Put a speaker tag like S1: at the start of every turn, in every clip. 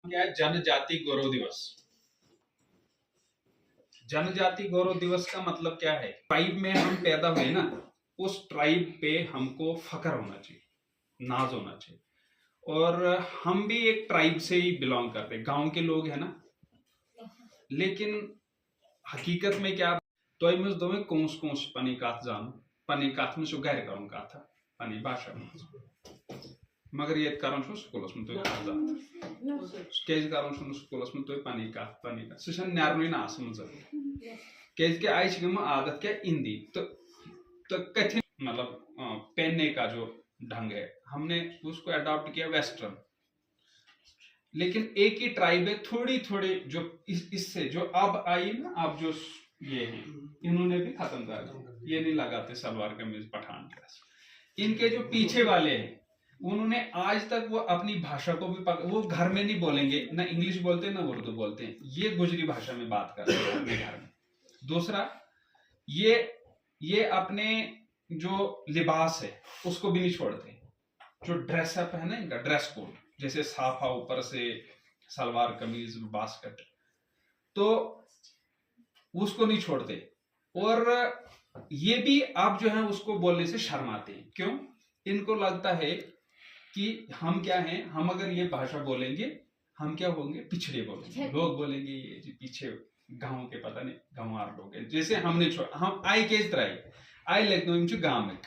S1: क्या है जनजाति गौरव दिवस। जनजाति गौरव दिवस का मतलब क्या है? ट्राइब में हम पैदा हुए ना, उस ट्राइब पे हमको फख्र होना चाहिए, नाज होना चाहिए। और हम भी एक ट्राइब से ही बिलोंग करते हैं, गांव के लोग हैं ना। लेकिन हकीकत में क्या, तो इमस दो कौस कौस पनी काथ जान पनी काथ में गैर करूं का था पनी भाषा में, मगर ये कारण स्कूल में तो कैज कारण स्कूल में तो पनी का सह न्यारन ना क्या आज आदत क्या हिंदी तो कठिन मतलब पहनने का जो ढंग है हमने उसको अडॉप्ट किया वेस्टर्न। लेकिन एक ही ट्राइब है, थोड़ी थोड़ी जो इससे जो अब आई ना, अब जो ये है इन्होंने भी खत्म कर दिया, ये नहीं लगाते सलवार कमीज पठान ड्रेस। इनके जो पीछे वाले हैं उन्होंने आज तक वो अपनी भाषा को भी वो घर में नहीं बोलेंगे, ना इंग्लिश बोलते हैं ना उर्दू बोलते हैं, ये गुजरी भाषा में बात करते हैं अपने घर में। दूसरा ये अपने जो लिबास है उसको भी नहीं छोड़ते, जो ड्रेसअप है ना इनका ड्रेस कोड, जैसे साफा ऊपर से सलवार कमीज बास्केट, तो उसको नहीं छोड़ते। और ये भी आप जो है उसको बोलने से शर्माते हैं। क्यों? इनको लगता है कि हम क्या हैं, हम अगर ये भाषा बोलेंगे हम क्या होंगे, पिछड़े बोलेंगे, लोग बोलेंगे ये जी पीछे गांव के पता नहीं गांवार लोग हैं। जैसे हमने हम आई केस त्राई आई लेग नो गांव में,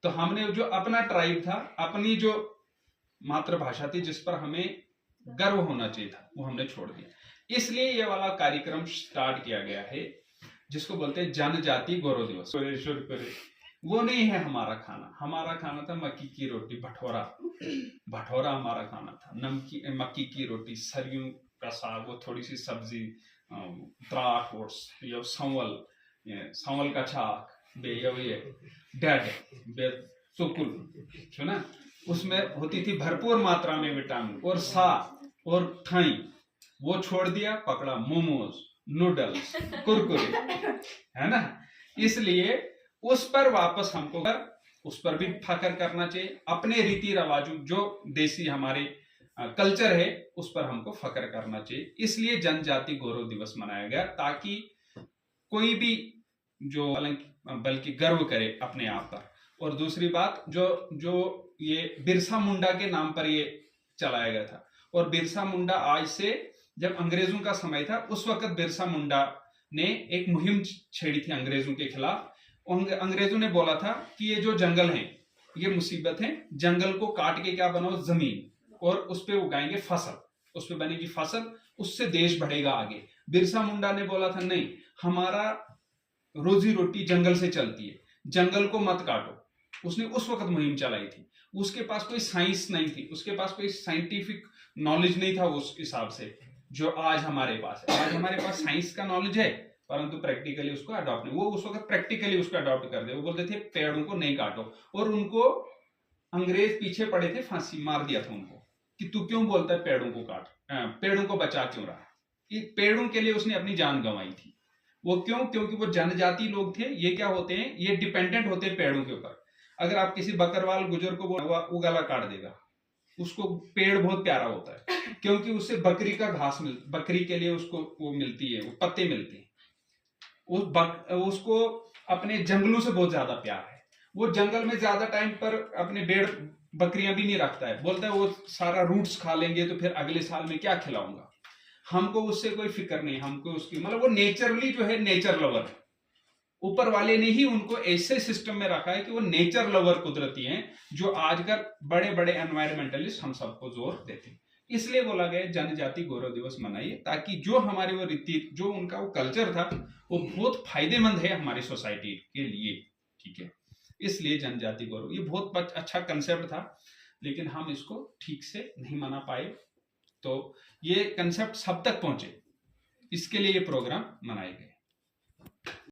S1: तो हमने जो अपना ट्राइब था, अपनी जो मातृभाषा थी जिस पर हमें गर्व होना चाहिए था, वो हमने छोड़ दिया। इसलिए ये वाला कार्यक्रम स्टार्ट किया गया है जिसको बोलते हैं जनजाति गौरव दिवस। वो नहीं है हमारा खाना। हमारा खाना था मक्की की रोटी, भटोरा भटोरा हमारा खाना था, नमकी मक्की की रोटी, सरयों का साग, वो थोड़ी सी सब्जी, त्राट ओट्स, ये संवल का छाक बे ये डेड बे सुकुल है ना, उसमें होती थी भरपूर मात्रा में विटामिन और सा और थाई। वो छोड़ दिया, पकड़ा मोमोज, नूडल्स, कुरकुरे, है ना। इसलिए उस पर वापस हमको उस पर भी फख्र करना चाहिए। अपने रीति रिवाजों जो देसी हमारे कल्चर है उस पर हमको फख्र करना चाहिए। इसलिए जनजाति गौरव दिवस मनाया गया, ताकि कोई भी जो बल्कि गर्व करे अपने आप पर। और दूसरी बात, जो जो ये बिरसा मुंडा के नाम पर ये चलाया गया था, और बिरसा मुंडा आज से, जब अंग्रेजों का समय था उस वक्त बिरसा मुंडा ने एक मुहिम छेड़ी थी अंग्रेजों के खिलाफ। अंग्रेजों ने बोला था कि ये जो जंगल है ये मुसीबत है, जंगल को काट के क्या बनाओ जमीन, और उस पर उगाएंगे फसल, उस पर बनेगी फसल, उससे देश बढ़ेगा आगे। बिरसा मुंडा ने बोला था नहीं, हमारा रोजी रोटी जंगल से चलती है, जंगल को मत काटो। उसने उस वक्त मुहिम चलाई थी। उसके पास कोई साइंस नहीं थी, उसके पास कोई साइंटिफिक नॉलेज नहीं था उस हिसाब से जो आज हमारे पास है। आज हमारे पास साइंस का नॉलेज है, परंतु प्रैक्टिकली उसको अडॉप्ट नहीं। वो उस वक्त प्रैक्टिकली उसको अडॉप्ट कर दे। वो बोलते थे पेड़ों को नहीं काटो, और उनको अंग्रेज पीछे पड़े थे, फांसी मार दिया था उनको कि तू क्यों बोलता है पेड़ों को काट, पेड़ों को बचा क्यों रहा। पेड़ों के लिए उसने अपनी जान गंवाई थी। वो क्यों? क्योंकि वो जनजाति लोग थे। ये क्या होते हैं, ये डिपेंडेंट होते हैं पेड़ों के ऊपर। अगर आप किसी बकरवाल गुजर को वो गला काट देगा, उसको पेड़ बहुत प्यारा होता है क्योंकि उससे बकरी का घास बकरी के लिए उसको वो मिलती है, वो पत्ते मिलते हैं। उसको अपने जंगलों से बहुत ज्यादा प्यार है। वो जंगल में ज्यादा टाइम पर अपने भेड़ बकरियां भी नहीं रखता है, बोलता है वो सारा रूट्स खा लेंगे तो फिर अगले साल में क्या खिलाऊंगा। हमको उससे कोई फिक्र नहीं, हमको उसकी मतलब वो नेचरली जो है नेचर लवर है। ऊपर वाले ने ही उनको ऐसे सिस्टम में रखा है कि वो नेचर लवर कुदरती हैं, जो आजकल बड़े बड़े एनवायरमेंटलिस्ट हम सबको जोर देते हैं। इसलिए बोला गया जनजाति गौरव दिवस मनाइए, ताकि जो हमारे वो रीति, जो उनका वो कल्चर था, वो बहुत फायदेमंद है हमारी सोसाइटी के लिए। ठीक है, इसलिए जनजाति गौरव ये बहुत अच्छा कंसेप्ट था, लेकिन हम इसको ठीक से नहीं मना पाए। तो ये कंसेप्ट सब तक पहुंचे, इसके लिए ये प्रोग्राम मनाए गए।